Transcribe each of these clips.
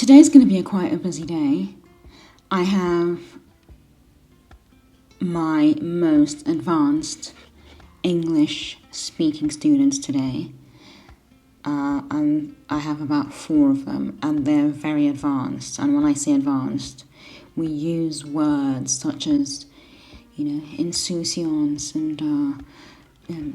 Today's going to be quite a busy day. I have my most advanced English speaking students today. I have about 4 of them, and they're very advanced. And when I say advanced, we use words such as, insouciance and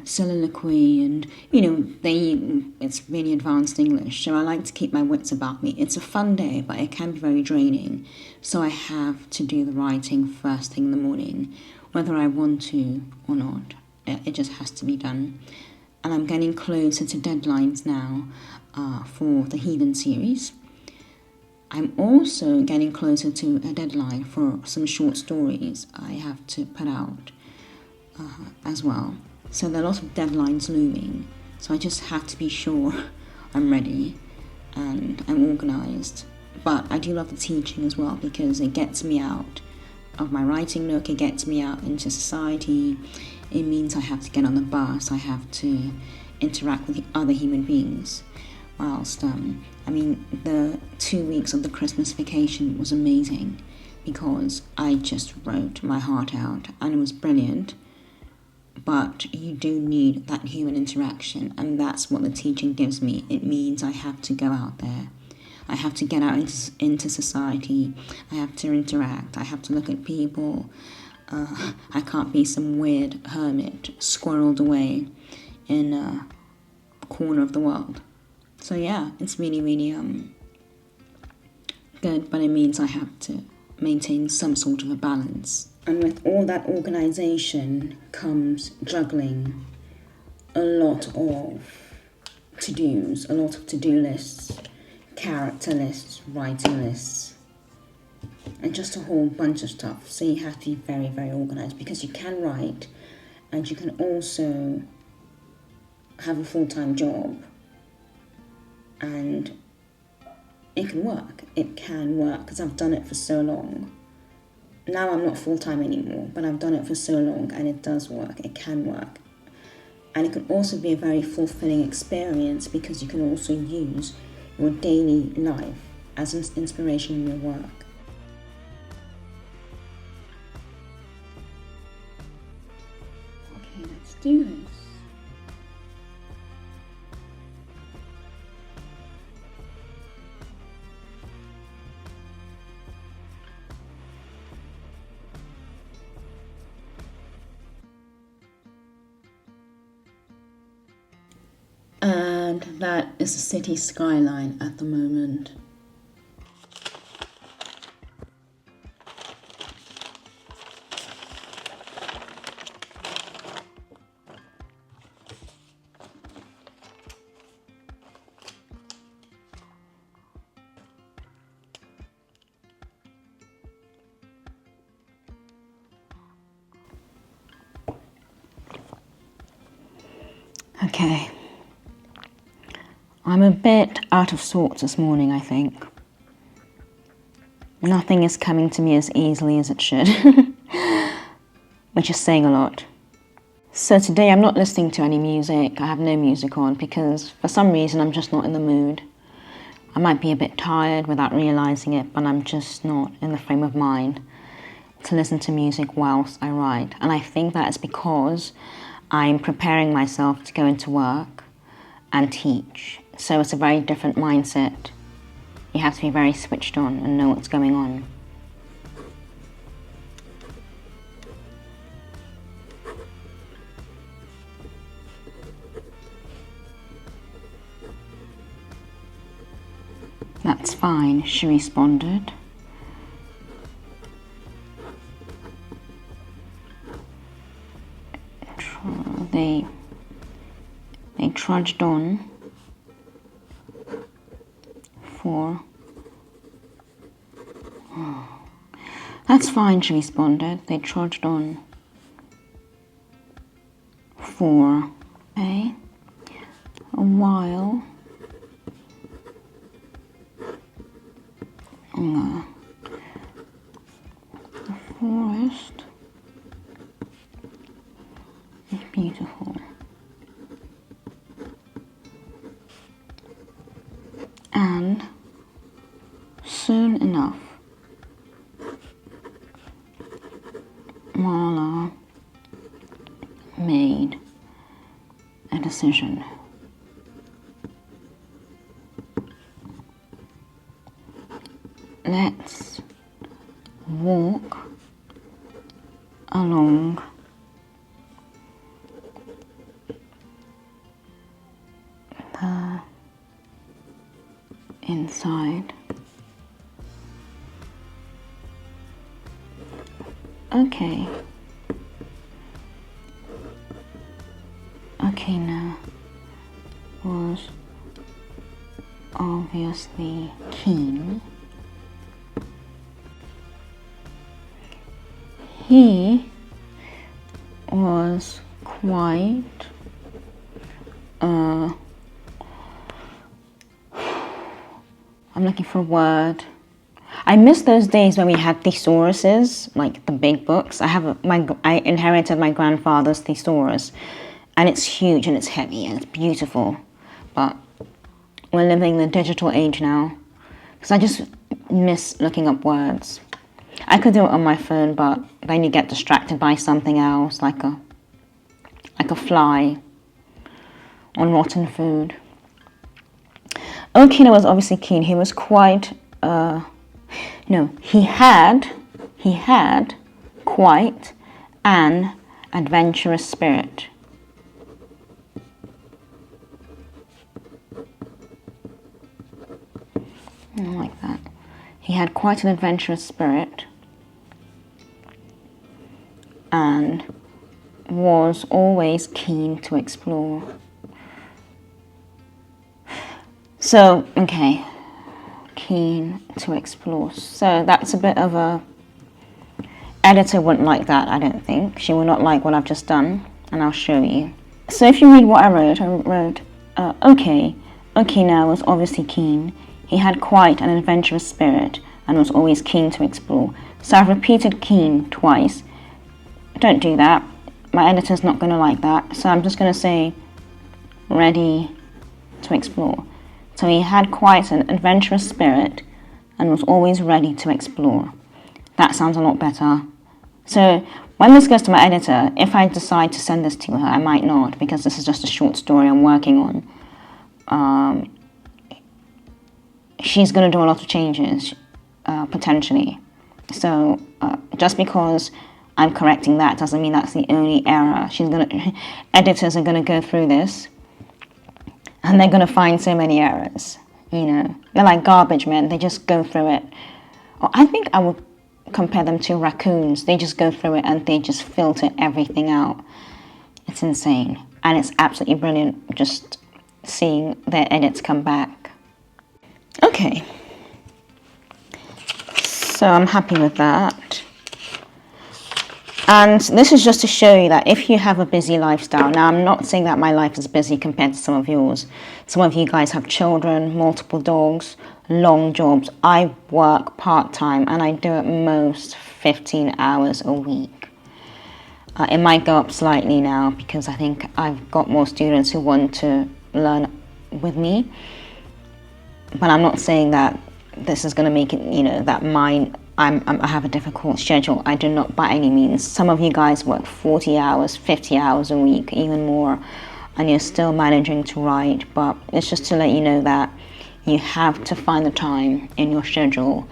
soliloquy, and it's really advanced English. So I like to keep my wits about me. It's a fun day, but it can be very draining. So I have to do the writing first thing in the morning, whether I want to or not. It just has to be done. And I'm getting closer to deadlines now for the Heathens series. I'm also getting closer to a deadline for some short stories I have to put out as well. So there are lots of deadlines looming. So I just have to be sure I'm ready and I'm organised. But I do love the teaching as well, because it gets me out of my writing nook, it gets me out into society. It means I have to get on the bus, I have to interact with the other human beings. Whilst, the 2 weeks of the Christmas vacation was amazing, because I just wrote my heart out and it was brilliant. But you do need that human interaction, and that's what the teaching gives me. It means I have to go out there. I have to get out into society. I have to interact. I have to look at people. I can't be some weird hermit squirreled away in a corner of the world. So yeah, it's really, really good, but it means I have to maintain some sort of a balance. And with all that organisation comes juggling a lot of to-dos, a lot of to-do lists, character lists, writing lists, and just a whole bunch of stuff. So you have to be very, very organised, because you can write and you can also have a full-time job, and it can work. It can work, because I've done it for so long. Now I'm not full-time anymore, but I've done it for so long, and it does work. It can work. And it can also be a very fulfilling experience, because you can also use your daily life as an inspiration in your work. Okay, let's do this. And that is the city skyline at the moment. Okay. I'm a bit out of sorts this morning, I think. Nothing is coming to me as easily as it should, which is saying a lot. So today I'm not listening to any music. I have no music on, because for some reason I'm just not in the mood. I might be a bit tired without realising it, but I'm just not in the frame of mind to listen to music whilst I write. And I think that is because I'm preparing myself to go into work and teach. So it's a very different mindset. You have to be very switched on and know what's going on. That's fine, she responded. They trudged on for... That's fine, she responded. They trudged on for a while in the forest. It's beautiful. And a decision. Let's walk along the inside. Okay. Okay, now was obviously keen. He was quite I'm looking for a word. I miss those days when we had thesauruses, like the big books. I inherited my grandfather's thesaurus, and it's huge and it's heavy and it's beautiful. But we're living in the digital age now, because I just miss looking up words. I could do it on my phone, but then you get distracted by something else, like a fly on rotten food. Okina was obviously keen. He was quite, he had quite an adventurous spirit. I like that. He had quite an adventurous spirit and was always keen to explore. So, okay, keen to explore. So that's a bit of a... Editor wouldn't like that, I don't think. She will not like what I've just done, and I'll show you. So if you read what I wrote, Okina was obviously keen. He had quite an adventurous spirit and was always keen to explore. So I've repeated keen twice. Don't do that. My editor's not going to like that. So I'm just going to say ready to explore. So he had quite an adventurous spirit and was always ready to explore. That sounds a lot better. So when this goes to my editor, if I decide to send this to her, I might not, because this is just a short story I'm working on. She's going to do a lot of changes, potentially. So just because I'm correcting that doesn't mean that's the only error. Editors are going to go through this, and they're going to find so many errors. They're like garbage men. They just go through it. Or I think I would compare them to raccoons. They just go through it and they just filter everything out. It's insane, and it's absolutely brilliant just seeing their edits come back. Okay, so I'm happy with that. And this is just to show you that if you have a busy lifestyle, now I'm not saying that my life is busy compared to some of yours. Some of you guys have children, multiple dogs, long jobs. I work part-time and I do at most 15 hours a week. It might go up slightly now because I think I've got more students who want to learn with me. But I'm not saying that this is going to make it, that I have a difficult schedule. I do not by any means. Some of you guys work 40 hours, 50 hours a week, even more, and you're still managing to write. But it's just to let you know that you have to find the time in your schedule.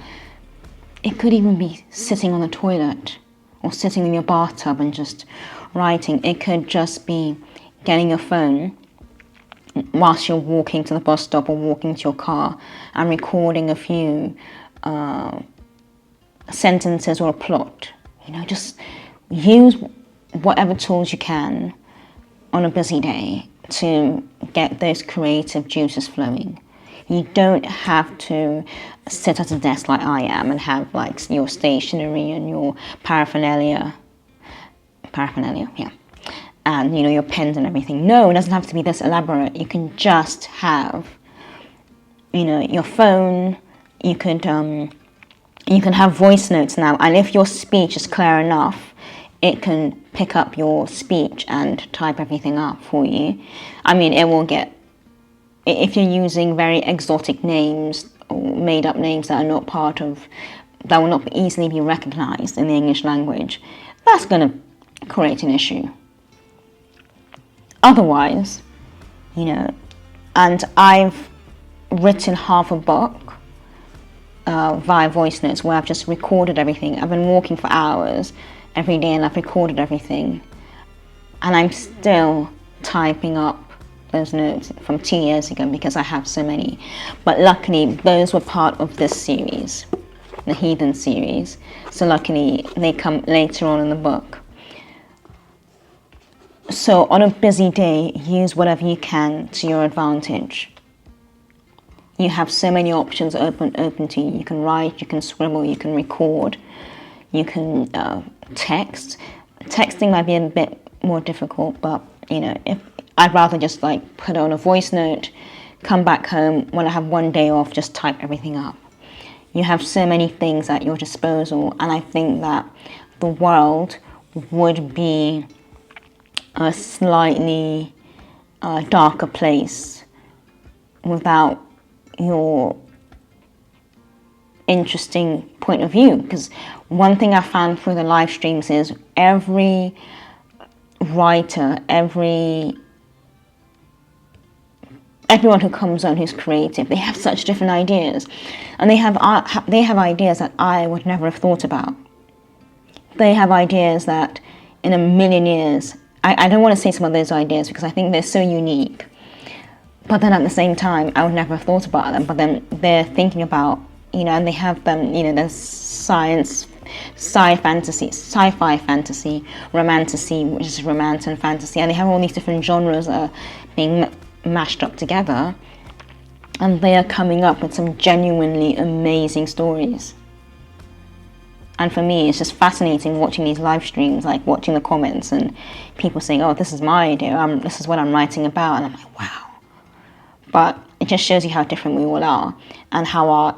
It could even be sitting on the toilet or sitting in your bathtub and just writing. It could just be getting your phone whilst you're walking to the bus stop or walking to your car and recording a few sentences or a plot. Just use whatever tools you can on a busy day to get those creative juices flowing. You don't have to sit at a desk like I am and have like your stationery and your paraphernalia, yeah, and your pens and everything. No, it doesn't have to be this elaborate. You can just have your phone. You can have voice notes now, and if your speech is clear enough, it can pick up your speech and type everything up for you. It will get, if you're using very exotic names or made up names that will not easily be recognized in the English language, that's going to create an issue. Otherwise, you know. And I've written half a book via voice notes, where I've just recorded everything. I've been walking for hours every day and I've recorded everything. And I'm still typing up those notes from 2 years ago because I have so many. But luckily, those were part of this series, the Heathens series. So luckily, they come later on in the book. So on a busy day, use whatever you can to your advantage. You have so many options open to you. You can write, you can scribble, you can record, you can text. Texting might be a bit more difficult, but you know, if I'd rather just like put it on a voice note, come back home when I have one day off, just type everything up. You have so many things at your disposal, and I think that the world would be a slightly darker place without your interesting point of view. Because one thing I found through the live streams is every writer, everyone who comes on who's creative, they have such different ideas, and they have ideas that I would never have thought about. They have ideas that in a million years, I don't want to say some of those ideas because I think they're so unique, but then at the same time I would never have thought about them. But then they're thinking about, you know, and they have them, you know, there's sci-fi fantasy, romantasy, which is romance and fantasy, and they have all these different genres that are being mashed up together, and they are coming up with some genuinely amazing stories. And for me, it's just fascinating watching these live streams, like watching the comments and people saying, oh, this is my idea, this is what I'm writing about, and I'm like, wow. But it just shows you how different we all are, and how our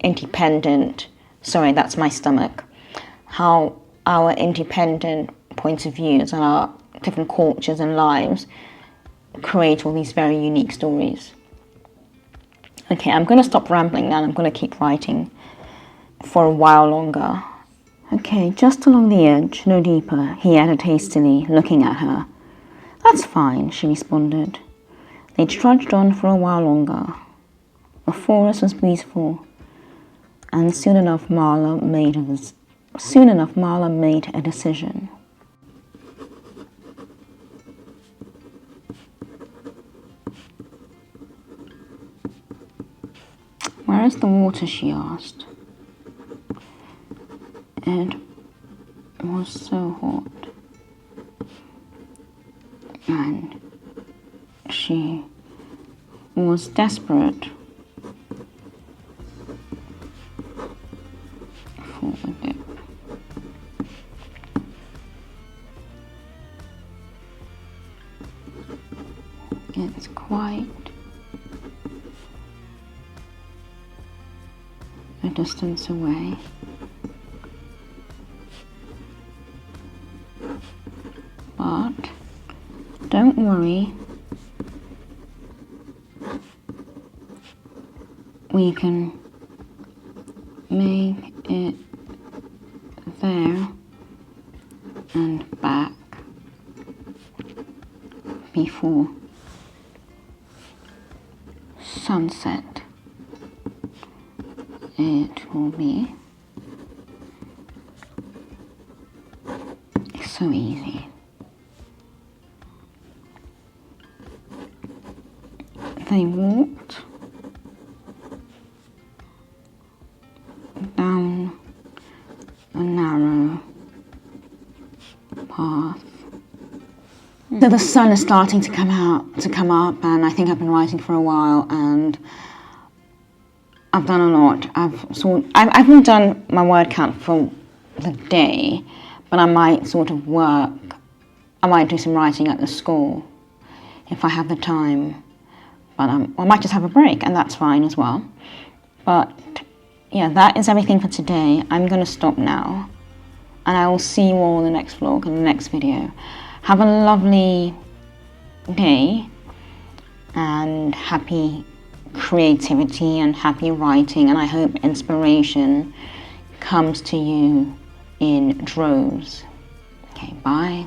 independent, sorry, that's my stomach, how our independent points of views and our different cultures and lives create all these very unique stories. Okay, I'm going to stop rambling now, and I'm going to keep writing for a while longer. Okay, just along the edge, no deeper, he added hastily, looking at her. That's fine, she responded. They trudged on for a while longer. The forest was beautiful, and soon enough Marla made a decision. Where is the water, she asked. It was so hot, and she was desperate for a dip. It's quite a distance away. But don't worry, we can make it there and back before sunset. It will be so easy. They walked down a narrow path. So the sun is starting to come up, and I think I've been writing for a while, and I've done a lot. I haven't done my word count for the day, but I might sort of work. I might do some writing at the school if I have the time. But I might just have a break, and that's fine as well. But yeah, that is everything for today. I'm going to stop now, and I will see you all in the next vlog and the next video. Have a lovely day, and happy creativity and happy writing, and I hope inspiration comes to you in droves. Okay, bye.